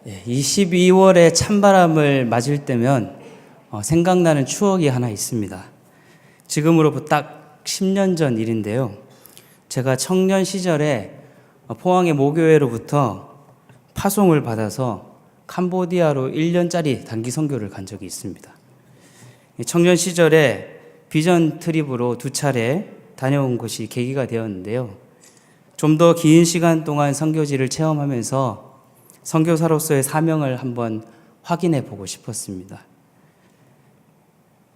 이 12월에 찬바람을 맞을 때면 생각나는 추억이 하나 있습니다. 지금으로부터 딱 10년 전 일인데요. 제가 청년 시절에 포항의 모교회로부터 파송을 받아서 캄보디아로 1년짜리 단기 선교를 간 적이 있습니다. 청년 시절에 비전 트립으로 2차례 다녀온 것이 계기가 되었는데요. 좀 더 긴 시간 동안 선교지를 체험하면서 선교사로서의 사명을 한번 확인해 보고 싶었습니다.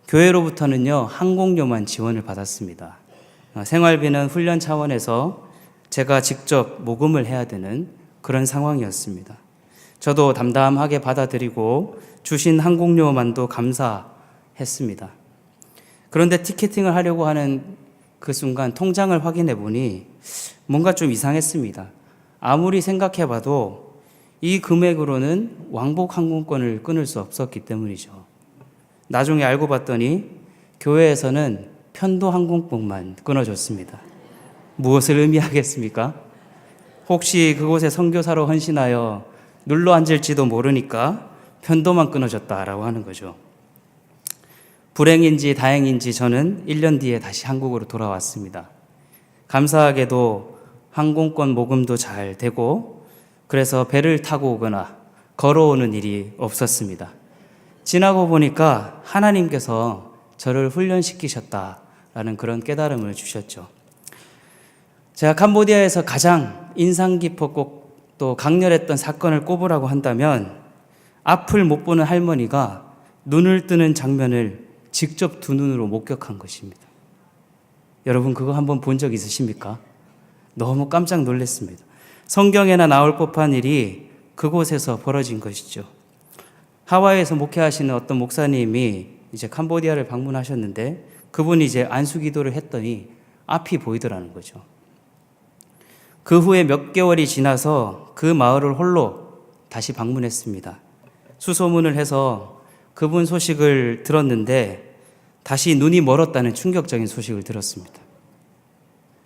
교회로부터는요, 항공료만 지원을 받았습니다. 생활비는 훈련 차원에서 제가 직접 모금을 해야 되는 그런 상황이었습니다. 저도 담담하게 받아들이고 주신 항공료만도 감사했습니다. 그런데 티켓팅을 하려고 하는 그 순간 통장을 확인해 보니 뭔가 좀 이상했습니다. 아무리 생각해 봐도 이 금액으로는 왕복 항공권을 끊을 수 없었기 때문이죠. 나중에 알고 봤더니 교회에서는 편도 항공권만 끊어줬습니다. 무엇을 의미하겠습니까? 혹시 그곳에 선교사로 헌신하여 눌러 앉을지도 모르니까 편도만 끊어줬다라고 하는 거죠. 불행인지 다행인지 저는 1년 뒤에 다시 한국으로 돌아왔습니다. 감사하게도 항공권 모금도 잘 되고 그래서 배를 타고 오거나 걸어오는 일이 없었습니다. 지나고 보니까 하나님께서 저를 훈련시키셨다라는 그런 깨달음을 주셨죠. 제가 캄보디아에서 가장 인상 깊었고 또 강렬했던 사건을 꼽으라고 한다면 앞을 못 보는 할머니가 눈을 뜨는 장면을 직접 두 눈으로 목격한 것입니다. 여러분 그거 한번 본 적 있으십니까? 너무 깜짝 놀랐습니다. 성경에나 나올 법한 일이 그곳에서 벌어진 것이죠. 하와이에서 목회하시는 어떤 목사님이 이제 캄보디아를 방문하셨는데 그분이 이제 안수기도를 했더니 앞이 보이더라는 거죠. 그 후에 몇 개월이 지나서 그 마을을 홀로 다시 방문했습니다. 수소문을 해서 그분 소식을 들었는데 다시 눈이 멀었다는 충격적인 소식을 들었습니다.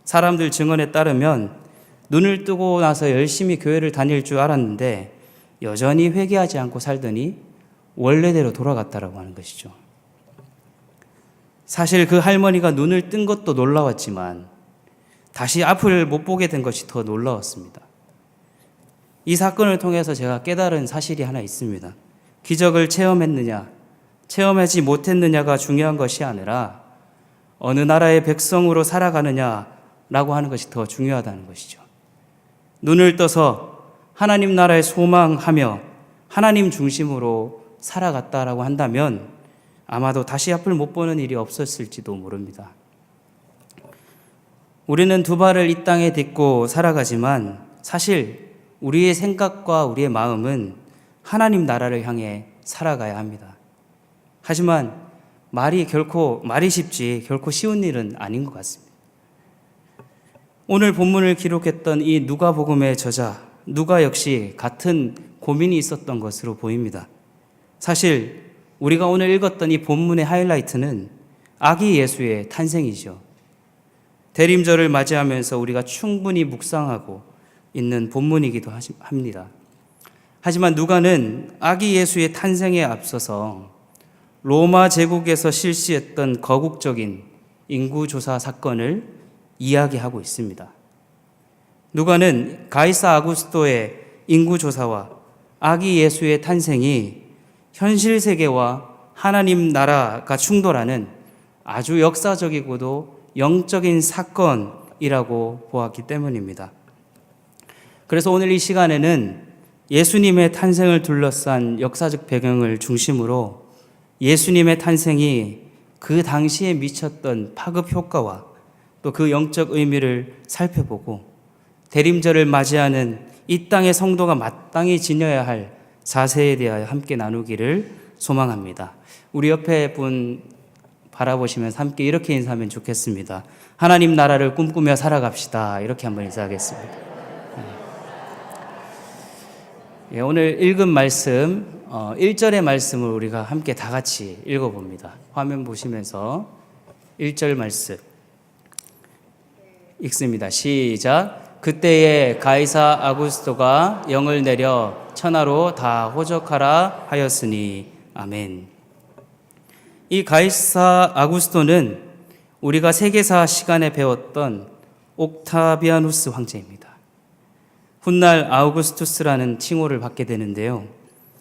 사람들 증언에 따르면 눈을 뜨고 나서 열심히 교회를 다닐 줄 알았는데 여전히 회개하지 않고 살더니 원래대로 돌아갔다라고 하는 것이죠. 사실 그 할머니가 눈을 뜬 것도 놀라웠지만 다시 앞을 못 보게 된 것이 더 놀라웠습니다. 이 사건을 통해서 제가 깨달은 사실이 하나 있습니다. 기적을 체험했느냐, 체험하지 못했느냐가 중요한 것이 아니라 어느 나라의 백성으로 살아가느냐라고 하는 것이 더 중요하다는 것이죠. 눈을 떠서 하나님 나라에 소망하며 하나님 중심으로 살아갔다라고 한다면 아마도 다시 앞을 못 보는 일이 없었을지도 모릅니다. 우리는 두 발을 이 땅에 딛고 살아가지만 사실 우리의 생각과 우리의 마음은 하나님 나라를 향해 살아가야 합니다. 하지만 말이 쉽지 결코 쉬운 일은 아닌 것 같습니다. 오늘 본문을 기록했던 이 누가복음의 저자 누가 역시 같은 고민이 있었던 것으로 보입니다. 사실 우리가 오늘 읽었던 이 본문의 하이라이트는 아기 예수의 탄생이죠. 대림절을 맞이하면서 우리가 충분히 묵상하고 있는 본문이기도 합니다. 하지만 누가는 아기 예수의 탄생에 앞서서 로마 제국에서 실시했던 거국적인 인구조사 사건을 이야기하고 있습니다. 누가는 가이사 아구스토의 인구조사와 아기 예수의 탄생이 현실 세계와 하나님 나라가 충돌하는 아주 역사적이고도 영적인 사건이라고 보았기 때문입니다. 그래서 오늘 이 시간에는 예수님의 탄생을 둘러싼 역사적 배경을 중심으로 예수님의 탄생이 그 당시에 미쳤던 파급 효과와 또 그 영적 의미를 살펴보고 대림절을 맞이하는 이 땅의 성도가 마땅히 지녀야 할 자세에 대하여 함께 나누기를 소망합니다. 우리 옆에 분 바라보시면서 함께 이렇게 인사하면 좋겠습니다. 하나님 나라를 꿈꾸며 살아갑시다. 이렇게 한번 인사하겠습니다. 오늘 읽은 말씀 1절의 말씀을 우리가 함께 다 같이 읽어봅니다. 화면 보시면서 1절 말씀 읽습니다. 시작. 그때에 가이사 아구스토가 영을 내려 천하로 다 호적하라 하였으니 아멘. 이 가이사 아구스토는 우리가 세계사 시간에 배웠던 옥타비아누스 황제입니다. 훗날 아우구스투스라는 칭호를 받게 되는데요.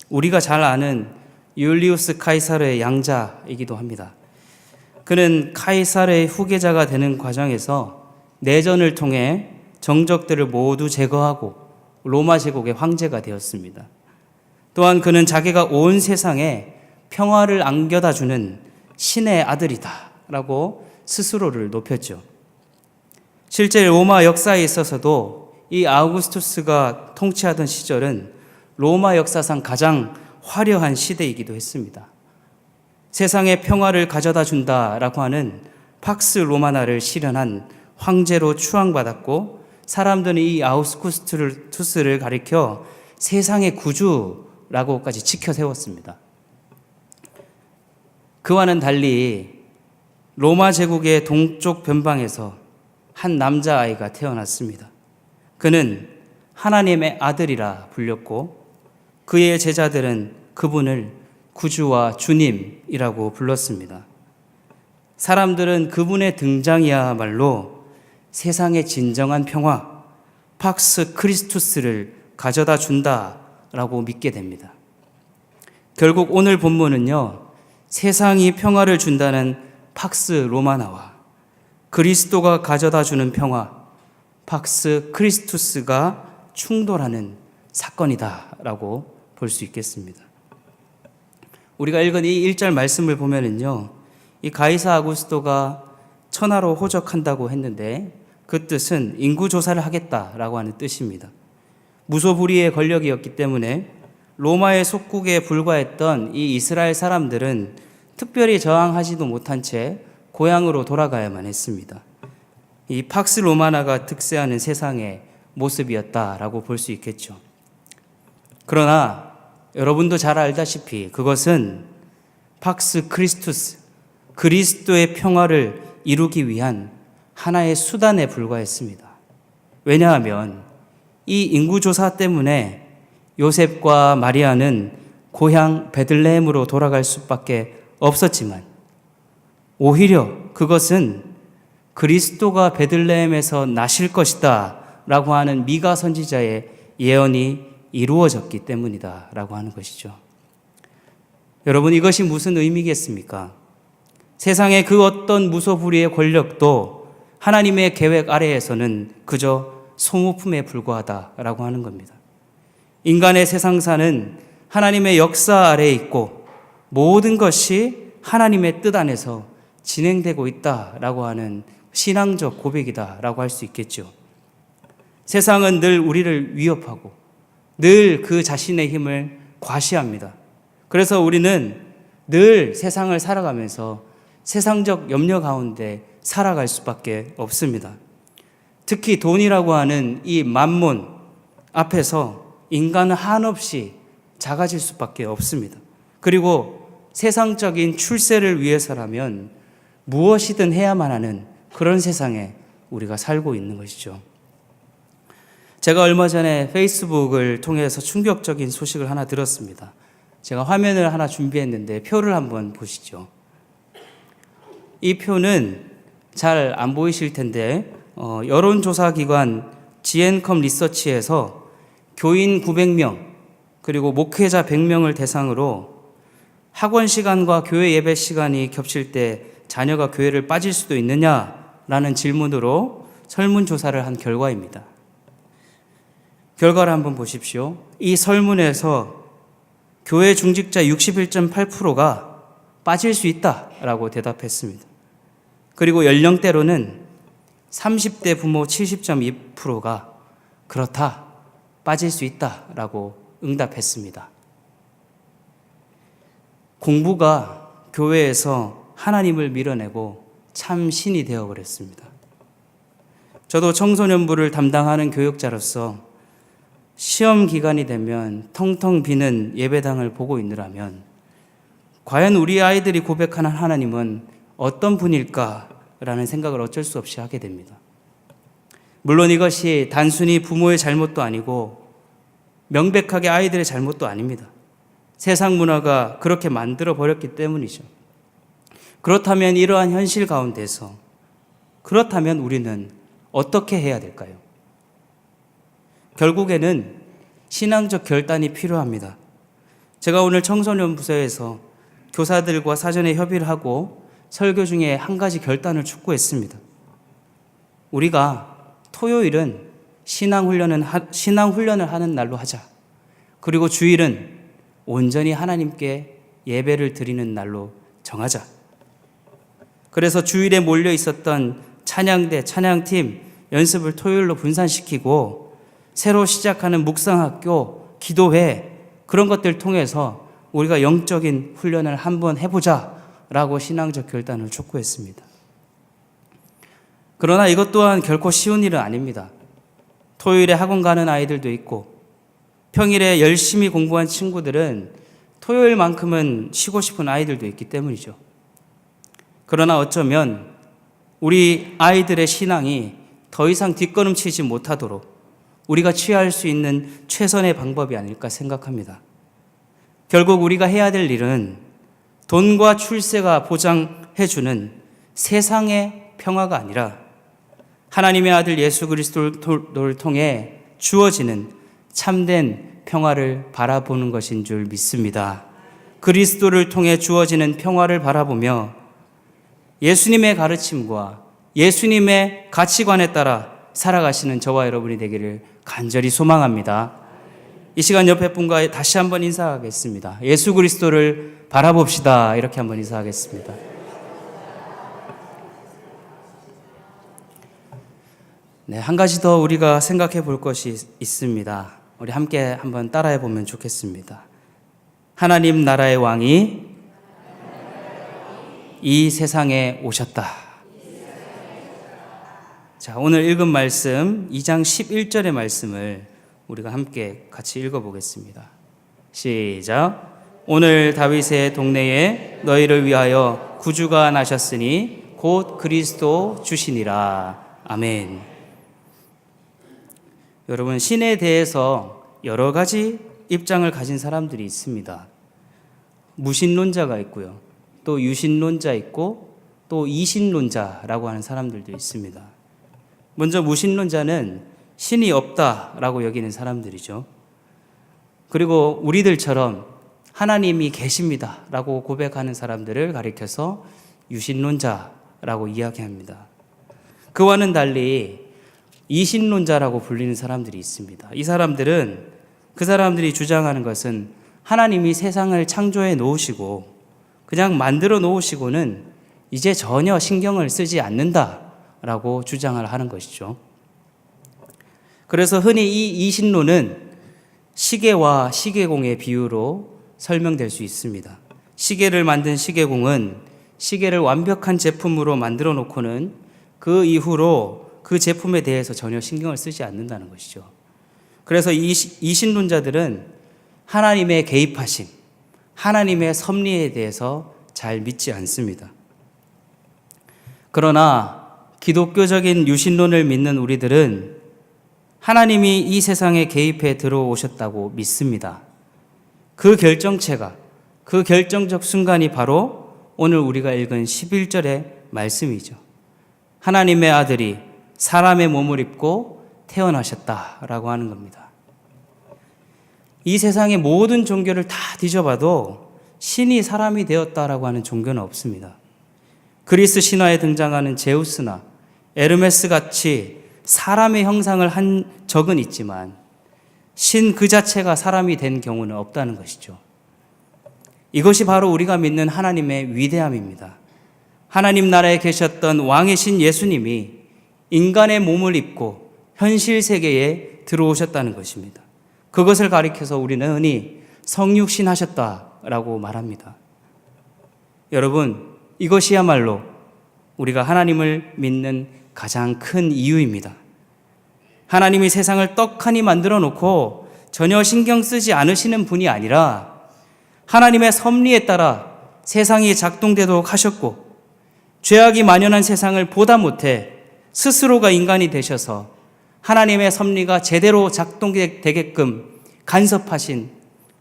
우리가 잘 아는 율리우스 카이사르의 양자이기도 합니다. 그는 카이사르의 후계자가 되는 과정에서 내전을 통해 정적들을 모두 제거하고 로마 제국의 황제가 되었습니다. 또한 그는 자기가 온 세상에 평화를 안겨다 주는 신의 아들이다 라고 스스로를 높였죠. 실제 로마 역사에 있어서도 이 아우구스투스가 통치하던 시절은 로마 역사상 가장 화려한 시대이기도 했습니다. 세상에 평화를 가져다 준다라고 하는 팍스 로마나를 실현한 황제로 추앙받았고, 사람들은 이 아우구스투스를 가리켜 세상의 구주라고까지 지켜 세웠습니다. 그와는 달리 로마 제국의 동쪽 변방에서 한 남자아이가 태어났습니다. 그는 하나님의 아들이라 불렸고, 그의 제자들은 그분을 구주와 주님이라고 불렀습니다. 사람들은 그분의 등장이야말로 세상의 진정한 평화, 팍스 크리스투스를 가져다 준다라고 믿게 됩니다. 결국 오늘 본문은요, 세상이 평화를 준다는 팍스 로마나와 그리스도가 가져다 주는 평화, 팍스 크리스투스가 충돌하는 사건이다라고 볼 수 있겠습니다. 우리가 읽은 이 1절 말씀을 보면은요, 이 가이사 아구스토가 천하로 호적한다고 했는데 그 뜻은 인구 조사를 하겠다라고 하는 뜻입니다. 무소불위의 권력이었기 때문에 로마의 속국에 불과했던 이 이스라엘 사람들은 특별히 저항하지도 못한 채 고향으로 돌아가야만 했습니다. 이 팍스 로마나가 득세하는 세상의 모습이었다라고 볼 수 있겠죠. 그러나 여러분도 잘 알다시피 그것은 팍스 크리스투스, 그리스도의 평화를 이루기 위한 하나의 수단에 불과했습니다. 왜냐하면 이 인구조사 때문에 요셉과 마리아는 고향 베들레헴으로 돌아갈 수밖에 없었지만, 오히려 그것은 그리스도가 베들레헴에서 나실 것이다 라고 하는 미가 선지자의 예언이 이루어졌기 때문이다 라고 하는 것이죠. 여러분, 이것이 무슨 의미겠습니까? 세상의 그 어떤 무소불위의 권력도 하나님의 계획 아래에서는 그저 소모품에 불과하다라고 하는 겁니다. 인간의 세상사는 하나님의 역사 아래에 있고 모든 것이 하나님의 뜻 안에서 진행되고 있다라고 하는 신앙적 고백이다라고 할 수 있겠죠. 세상은 늘 우리를 위협하고 늘 그 자신의 힘을 과시합니다. 그래서 우리는 늘 세상을 살아가면서 세상적 염려 가운데 살아갈 수밖에 없습니다. 특히 돈이라고 하는 이 만몬 앞에서 인간은 한없이 작아질 수밖에 없습니다. 그리고 세상적인 출세를 위해서라면 무엇이든 해야만 하는 그런 세상에 우리가 살고 있는 것이죠. 제가 얼마 전에 페이스북을 통해서 충격적인 소식을 하나 들었습니다. 제가 화면을 하나 준비했는데 표를 한번 보시죠. 이 표는 잘 안 보이실 텐데 여론조사기관 GN컴 리서치에서 교인 900명 그리고 목회자 100명을 대상으로 학원 시간과 교회 예배 시간이 겹칠 때 자녀가 교회를 빠질 수도 있느냐라는 질문으로 설문조사를 한 결과입니다. 결과를 한번 보십시오. 이 설문에서 교회 중직자 61.8%가 빠질 수 있다라고 대답했습니다. 그리고 연령대로는 30대 부모 70.2%가 그렇다, 빠질 수 있다라고 응답했습니다. 공부가 교회에서 하나님을 밀어내고 참 신이 되어버렸습니다. 저도 청소년부를 담당하는 교육자로서 시험 기간이 되면 텅텅 비는 예배당을 보고 있느라면 과연 우리 아이들이 고백하는 하나님은 어떤 분일까라는 생각을 어쩔 수 없이 하게 됩니다. 물론 이것이 단순히 부모의 잘못도 아니고 명백하게 아이들의 잘못도 아닙니다. 세상 문화가 그렇게 만들어 버렸기 때문이죠. 그렇다면 이러한 현실 가운데서 그렇다면 우리는 어떻게 해야 될까요? 결국에는 신앙적 결단이 필요합니다. 제가 오늘 청소년 부서에서 교사들과 사전에 협의를 하고 설교 중에 한 가지 결단을 촉구했습니다. 우리가 토요일은 신앙훈련을 하는 날로 하자. 그리고 주일은 온전히 하나님께 예배를 드리는 날로 정하자. 그래서 주일에 몰려 있었던 찬양대, 찬양팀 연습을 토요일로 분산시키고 새로 시작하는 묵상학교, 기도회 그런 것들 통해서 우리가 영적인 훈련을 한번 해보자라고 신앙적 결단을 촉구했습니다. 그러나 이것 또한 결코 쉬운 일은 아닙니다. 토요일에 학원 가는 아이들도 있고 평일에 열심히 공부한 친구들은 토요일만큼은 쉬고 싶은 아이들도 있기 때문이죠. 그러나 어쩌면 우리 아이들의 신앙이 더 이상 뒷걸음치지 못하도록 우리가 취할 수 있는 최선의 방법이 아닐까 생각합니다. 결국 우리가 해야 될 일은 돈과 출세가 보장해주는 세상의 평화가 아니라 하나님의 아들 예수 그리스도를 통해 주어지는 참된 평화를 바라보는 것인 줄 믿습니다. 그리스도를 통해 주어지는 평화를 바라보며 예수님의 가르침과 예수님의 가치관에 따라 살아가시는 저와 여러분이 되기를 간절히 소망합니다. 이 시간 옆에 분과 다시 한번 인사하겠습니다. 예수 그리스도를 바라봅시다. 이렇게 한번 인사하겠습니다. 네, 한 가지 더 우리가 생각해 볼 것이 있습니다. 우리 함께 한번 따라해 보면 좋겠습니다. 하나님 나라의 왕이 이 세상에 오셨다. 자, 오늘 읽은 말씀 2장 11절의 말씀을 우리가 함께 같이 읽어보겠습니다. 시작. 오늘 다윗의 동네에 너희를 위하여 구주가 나셨으니 곧 그리스도 주시니라. 아멘. 여러분, 신에 대해서 여러 가지 입장을 가진 사람들이 있습니다. 무신론자가 있고요. 또 유신론자 있고 또 이신론자라고 하는 사람들도 있습니다. 먼저 무신론자는 신이 없다라고 여기는 사람들이죠. 그리고 우리들처럼 하나님이 계십니다라고 고백하는 사람들을 가리켜서 유신론자라고 이야기합니다. 그와는 달리 이신론자라고 불리는 사람들이 있습니다. 이 사람들은 그 사람들이 주장하는 것은 하나님이 세상을 창조해 놓으시고 그냥 만들어 놓으시고는 이제 전혀 신경을 쓰지 않는다라고 주장을 하는 것이죠. 그래서 흔히 이 이신론은 시계와 시계공의 비유로 설명될 수 있습니다. 시계를 만든 시계공은 시계를 완벽한 제품으로 만들어 놓고는 그 이후로 그 제품에 대해서 전혀 신경을 쓰지 않는다는 것이죠. 그래서 이신론자들은 하나님의 개입하심, 하나님의 섭리에 대해서 잘 믿지 않습니다. 그러나 기독교적인 유신론을 믿는 우리들은 하나님이 이 세상에 개입해 들어오셨다고 믿습니다. 그 결정체가, 그 결정적 순간이 바로 오늘 우리가 읽은 11절의 말씀이죠. 하나님의 아들이 사람의 몸을 입고 태어나셨다라고 하는 겁니다. 이 세상의 모든 종교를 다 뒤져봐도 신이 사람이 되었다라고 하는 종교는 없습니다. 그리스 신화에 등장하는 제우스나 에르메스 같이 사람의 형상을 한 적은 있지만 신 그 자체가 사람이 된 경우는 없다는 것이죠. 이것이 바로 우리가 믿는 하나님의 위대함입니다. 하나님 나라에 계셨던 왕의 신 예수님이 인간의 몸을 입고 현실 세계에 들어오셨다는 것입니다. 그것을 가리켜서 우리는 흔히 성육신하셨다라고 말합니다. 여러분, 이것이야말로 우리가 하나님을 믿는 가장 큰 이유입니다. 하나님이 세상을 떡하니 만들어 놓고 전혀 신경 쓰지 않으시는 분이 아니라 하나님의 섭리에 따라 세상이 작동되도록 하셨고 죄악이 만연한 세상을 보다 못해 스스로가 인간이 되셔서 하나님의 섭리가 제대로 작동되게끔 간섭하신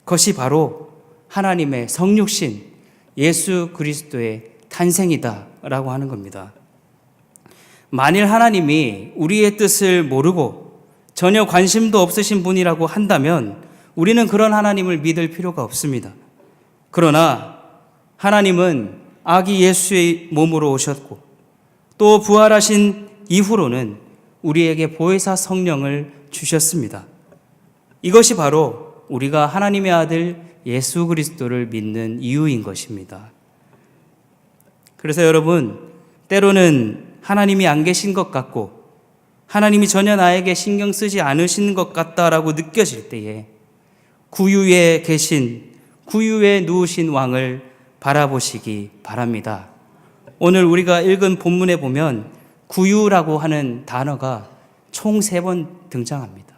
것이 바로 하나님의 성육신 예수 그리스도의 탄생이다라고 하는 겁니다. 만일 하나님이 우리의 뜻을 모르고 전혀 관심도 없으신 분이라고 한다면 우리는 그런 하나님을 믿을 필요가 없습니다. 그러나 하나님은 아기 예수의 몸으로 오셨고 또 부활하신 이후로는 우리에게 보혜사 성령을 주셨습니다. 이것이 바로 우리가 하나님의 아들 예수 그리스도를 믿는 이유인 것입니다. 그래서 여러분, 때로는 하나님이 안 계신 것 같고 하나님이 전혀 나에게 신경 쓰지 않으시는 것 같다라고 느껴질 때에 구유에 계신, 구유에 누우신 왕을 바라보시기 바랍니다. 오늘 우리가 읽은 본문에 보면 구유라고 하는 단어가 총 3번 등장합니다.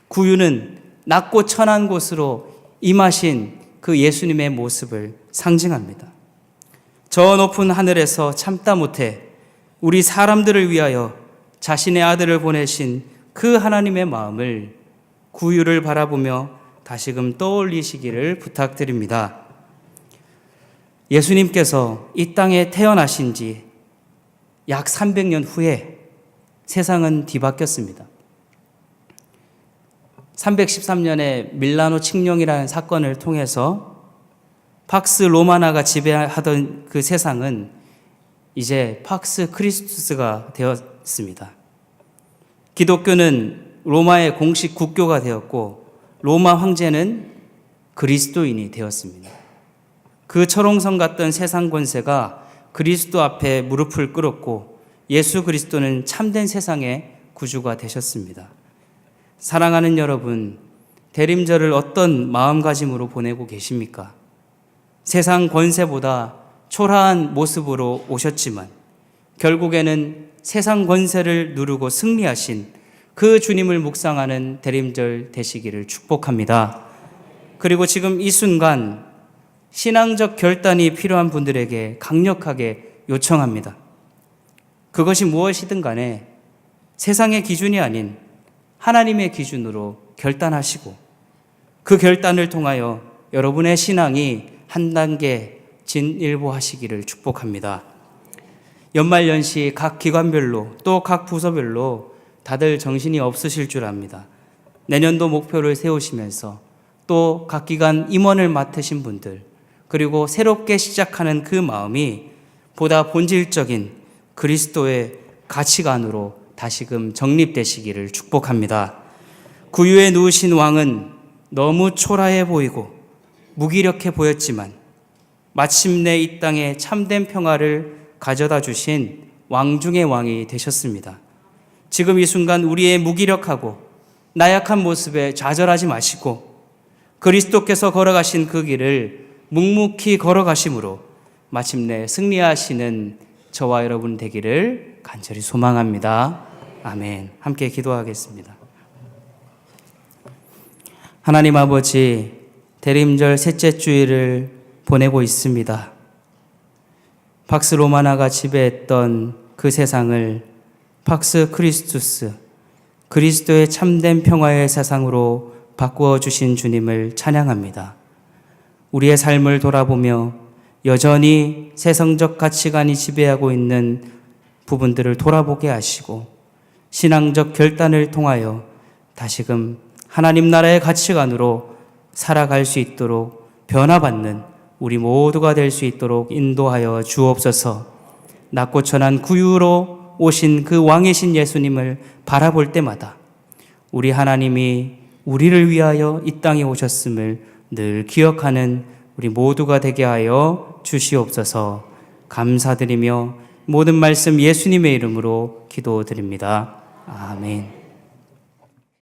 구유는 낮고 천한 곳으로 임하신 그 예수님의 모습을 상징합니다. 저 높은 하늘에서 참다 못해 우리 사람들을 위하여 자신의 아들을 보내신 그 하나님의 마음을 구유를 바라보며 다시금 떠올리시기를 부탁드립니다. 예수님께서 이 땅에 태어나신 지 약 300년 후에 세상은 뒤바뀌었습니다. 313년에 밀라노 칙령이라는 사건을 통해서 팍스 로마나가 지배하던 그 세상은 이제 팍스 크리스투스가 되었습니다. 기독교는 로마의 공식 국교가 되었고 로마 황제는 그리스도인이 되었습니다. 그 철옹성 같던 세상 권세가 그리스도 앞에 무릎을 꿇었고 예수 그리스도는 참된 세상의 구주가 되셨습니다. 사랑하는 여러분, 대림절을 어떤 마음가짐으로 보내고 계십니까? 세상 권세보다 초라한 모습으로 오셨지만 결국에는 세상 권세를 누르고 승리하신 그 주님을 묵상하는 대림절 되시기를 축복합니다. 그리고 지금 이 순간 신앙적 결단이 필요한 분들에게 강력하게 요청합니다. 그것이 무엇이든 간에 세상의 기준이 아닌 하나님의 기준으로 결단하시고 그 결단을 통하여 여러분의 신앙이 한 단계 진일보하시기를 축복합니다. 연말연시 각 기관별로 또 각 부서별로 다들 정신이 없으실 줄 압니다. 내년도 목표를 세우시면서 또 각 기관 임원을 맡으신 분들 그리고 새롭게 시작하는 그 마음이 보다 본질적인 그리스도의 가치관으로 다시금 정립되시기를 축복합니다. 구유에 누우신 왕은 너무 초라해 보이고 무기력해 보였지만 마침내 이 땅에 참된 평화를 가져다 주신 왕 중의 왕이 되셨습니다. 지금 이 순간 우리의 무기력하고 나약한 모습에 좌절하지 마시고 그리스도께서 걸어가신 그 길을 묵묵히 걸어가심으로 마침내 승리하시는 저와 여러분 되기를 간절히 소망합니다. 아멘. 함께 기도하겠습니다. 하나님 아버지, 대림절 셋째 주일을 보내고 있습니다. 팍스 로마나가 지배했던 그 세상을 팍스 크리스투스, 그리스도의 참된 평화의 세상으로 바꾸어 주신 주님을 찬양합니다. 우리의 삶을 돌아보며 여전히 세상적 가치관이 지배하고 있는 부분들을 돌아보게 하시고 신앙적 결단을 통하여 다시금 하나님 나라의 가치관으로 살아갈 수 있도록 변화받는 우리 모두가 될 수 있도록 인도하여 주옵소서. 낮고 천한 구유로 오신 그 왕이신 예수님을 바라볼 때마다 우리 하나님이 우리를 위하여 이 땅에 오셨음을 늘 기억하는 우리 모두가 되게 하여 주시옵소서. 감사드리며 모든 말씀 예수님의 이름으로 기도드립니다. 아멘.